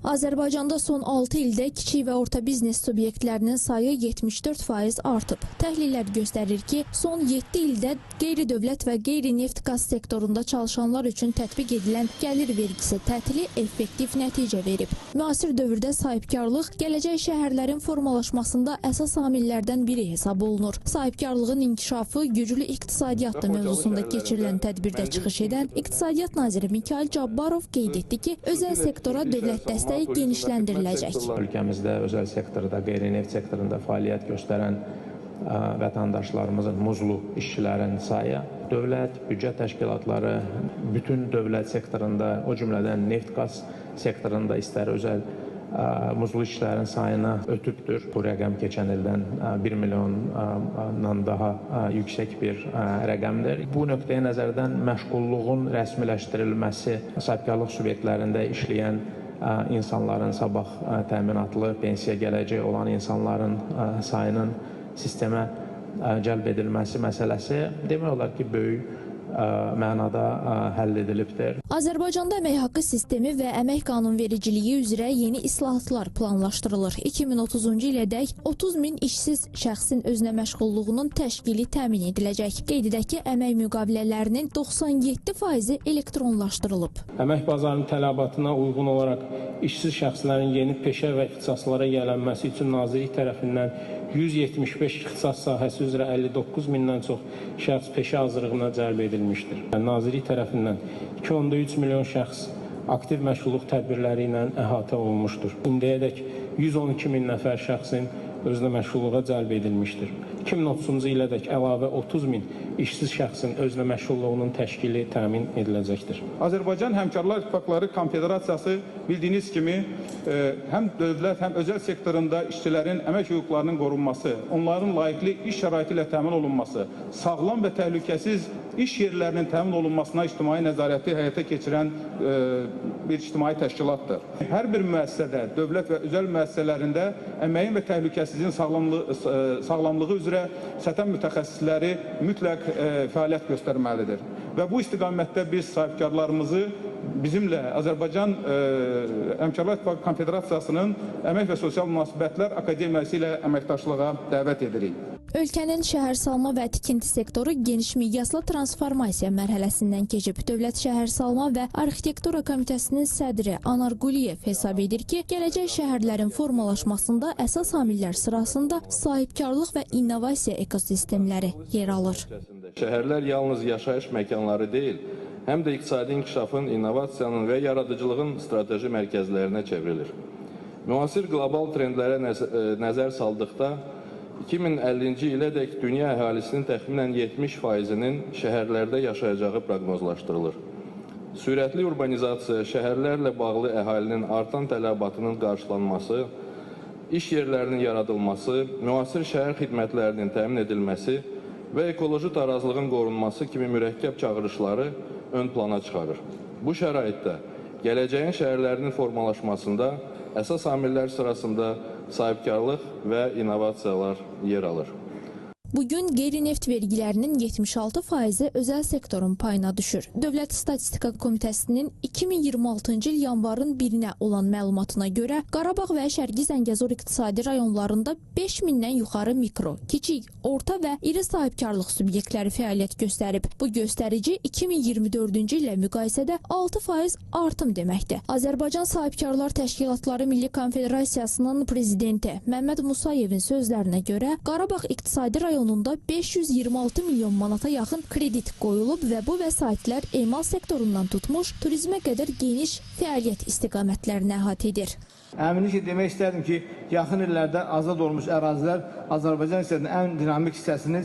Azərbaycanda son 6 ildə kiçik və orta biznes subyektlərinin sayı 74% artıb. Təhlillər göstərir ki, son 7 ildə qeyri-dövlət və qeyri-neft qaz sektorunda çalışanlar üçün tətbiq edilən gəlir vergisi tətili effektiv nəticə verib. Müasir dövrdə sahibkarlıq gələcək şəhərlərin formalaşmasında əsas amillərdən biri hesab olunur. Sahibkarlığın inkişafı güclü iqtisadiyyatı mövzusunda keçirilən tədbirdə çıxış edən İqtisadiyyat naziri Mikayıl Cabbarov qeyd etdi ki, özəl sektora dövlət dəstəyi genişləndiriləcək. Ölkəmizdə özəl sektorda, qeyri-neft sektorunda fəaliyyət göstərən vətəndaşlarımızın, muzlu işçilərin sayı, dövlət, büdcə təşkilatları, bütün dövlət sektorunda, o cümlədən neft-qaz sektorunda istər özəl muzlu işçilərin sayını ötübdür. Bu rəqəm keçən ildən 1 milyondan daha yüksək bir rəqəmdir. Bu nöqteyi nəzərdən məşğulluğun rəsmiləşdirilməsi, sahibkarlıq subyektlərində işləyən insanların sabah təminatlı pensiya gələcək olan insanların sayının sistemə cəlb edilməsi məsələsi demək olar ki, böyük mənada həll edilibdir. Azərbaycanda əmək haqqı sistemi və əmək qanunvericiliyi üzrə yeni islahatlar planlaşdırılır. 2030-cu ilədək 30 min işsiz şəxsin özünə məşğulluğunun təşkili təmin ediləcək. Qeyd edək ki, əmək müqavilələrinin 97%-i elektronlaşdırılıb. Əmək bazarının tələbatına uyğun olaraq işsiz şəxslərin yeni peşə və ixtisaslara yiyələnməsi üçün Nazirlik tərəfindən 175 ixtisas sahəsi üzrə 59 mindən çox şəxs peşə hazırlığına cəlb edilmişdir. Nazirlik tərəfindən 2.3 milyon şəxs aktiv məşğulluq tədbirləri ilə əhatə olunmuşdur. İndiyədək 112 min nəfər şəxsin özünə məşğulluğa cəlb edilmişdir. 2030-cu ilədək əlavə 30 min işsiz şəxsin özünə məşğulluğunun təşkili təmin ediləcəkdir. Azərbaycan Həmkarlar İttifaqları Konfederasiyası bildiyiniz kimi həm dövlət, həm özəl sektorunda işçilərin əmək hüquqlarının qorunması, onların layiqli iş şəraiti ilə təmin olunması, sağlam və təhlükəsiz iş yerlərinin təmin olunmasına ictimai nəzarəti həyata keçirən bir ictimai təşkilatdır. Hər bir müəssisədə, dövlət və özəl müəssisələrində əməyin və təhlükəsizliyin sağlamlığı üzrə sətan mütəxəssisləri mütləq fəaliyyət göstərməlidir. Və bu istiqamətdə biz sahibkarlarımızı bizimlə Azərbaycan Həmkarlar İttifaqı Konfederasiyasının Əmək və Sosial Münasibətlər Akademiyası ilə əməkdaşlığa dəvət edirik. Ölkənin şəhərsalma və tikinti sektoru geniş miqyaslı transformasiya mərhələsindən keçib. Dövlət Şəhərsalma və Arxitektura Komitəsinin sədri Anar Quliyev hesab edir ki, gələcək şəhərlərin formalaşmasında əsas amillər sırasında sahibkarlıq və innovasiya ekosistemləri yer alır. Şəhərlər yalnız yaşayış məkanları deyil, həm də iqtisadi inkişafın, innovasiyanın və yaradıcılığın strateji mərkəzlərinə çevrilir. Müasir qlobal trendlərə nəzər saldıqda, 2050-ci ilədək dünya əhalisinin təxminən 70%-nin şəhərlərdə yaşayacağı proqnozlaşdırılır. Sürətli urbanizasiya, şəhərlərlə bağlı əhalinin artan tələbatının qarşılanması, iş yerlərinin yaradılması, müasir şəhər xidmətlərinin təmin edilməsi və ekoloji tarazlığın qorunması kimi mürəkkəb çağırışları ön plana çıxarır. Bu şəraitdə gələcəyin şəhərlərinin formalaşmasında əsas amillər sırasında sahibkarlıq və innovasiyalar yer alır. Bugün qeyri-neft vergilərinin 76%-i özəl sektorun payına düşür. Dövlət Statistika Komitəsinin 2026-cı il yanvarın 1-nə olan məlumatına görə Qarabağ və Şərqi Zəngəzur iqtisadi rayonlarında 5000-dən yuxarı mikro, kiçik, orta və iri sahibkarlıq subyektləri fəaliyyət göstərib. Bu göstərici 2024-cü ilə müqayisədə 6% artım deməkdir. Azərbaycan Sahibkarlar Təşkilatları Milli Konfederasiyasının prezidenti Məmməd Musayevin sözlərinə görə Qarabağ iqtisadi rayonlarında 526 milyon manata yaxın kredit qoyulub və bu vəsaitlər emal sektorundan tutmuş turizmə qədər geniş fəaliyyət istiqamətlərini əhatə edir. Əminlik ki, demək istərdim ki, yaxın illərdə azad olmuş ərazilər Azərbaycan hissəsinin ən dinamik hissəsinə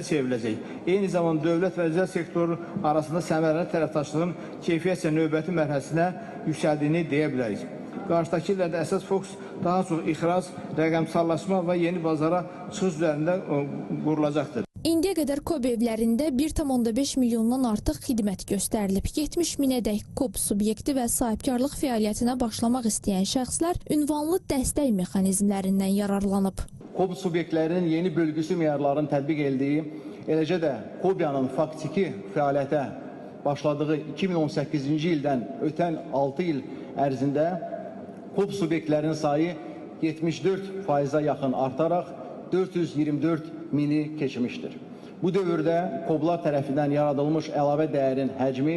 çevriləcək. Eyni zamanda dövlət və özəl sektor arasında səmərəli tərəfdaşlığın keyfiyyətcə növbəti mərhələsinə yüksəldiyini deyə bilərik. Qarşıdakı illərdə əsas fokus daha çox ixrac, rəqəmsallaşma və yeni bazara çıxış üzərində qurulacaqdır. İndiyə qədər KOB evlərində 1,5 milyondan artıq xidmət göstərilib. 70 minədək KOB subyekti və sahibkarlıq fəaliyyətinə başlamaq istəyən şəxslər ünvanlı dəstək mexanizmlərindən yararlanıb. KOB subyektlərinin yeni bölgüsü meyarlarının tətbiq edildiyi, eləcə də KOBYA'nın faktiki fəaliyyətə başladığı 2018-ci ildən ötən 6 il ərzində KOB subyektlərinin sayı 74%-a yaxın artaraq 424 mini keçmişdir. Bu dövrdə KOB-lar tərəfindən yaradılmış əlavə dəyərin həcmi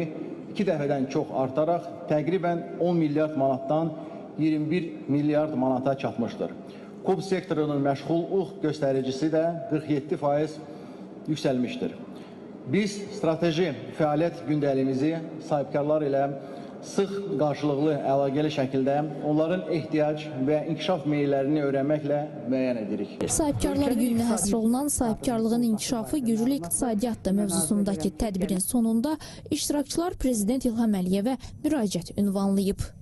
2 dəfədən çox artaraq təqribən 10 milyard manatdan 21 milyard manata çatmışdır. KOB sektorunun məşğulluq göstəricisi də 47% yüksəlmişdir. Biz strateji fəaliyyət gündəliyimizi sahibkarlar ilə sıx qarşılıqlı əlaqəli şəkildə onların ehtiyac və inkişaf meyillərini öyrənməklə müəyyən edirik. Sahibkarlar gününə həsr olunan sahibkarlığın inkişafı güclü iqtisadiyyat da mövzusundakı tədbirin sonunda iştirakçılar Prezident İlham Əliyevə müraciət ünvanlayıb.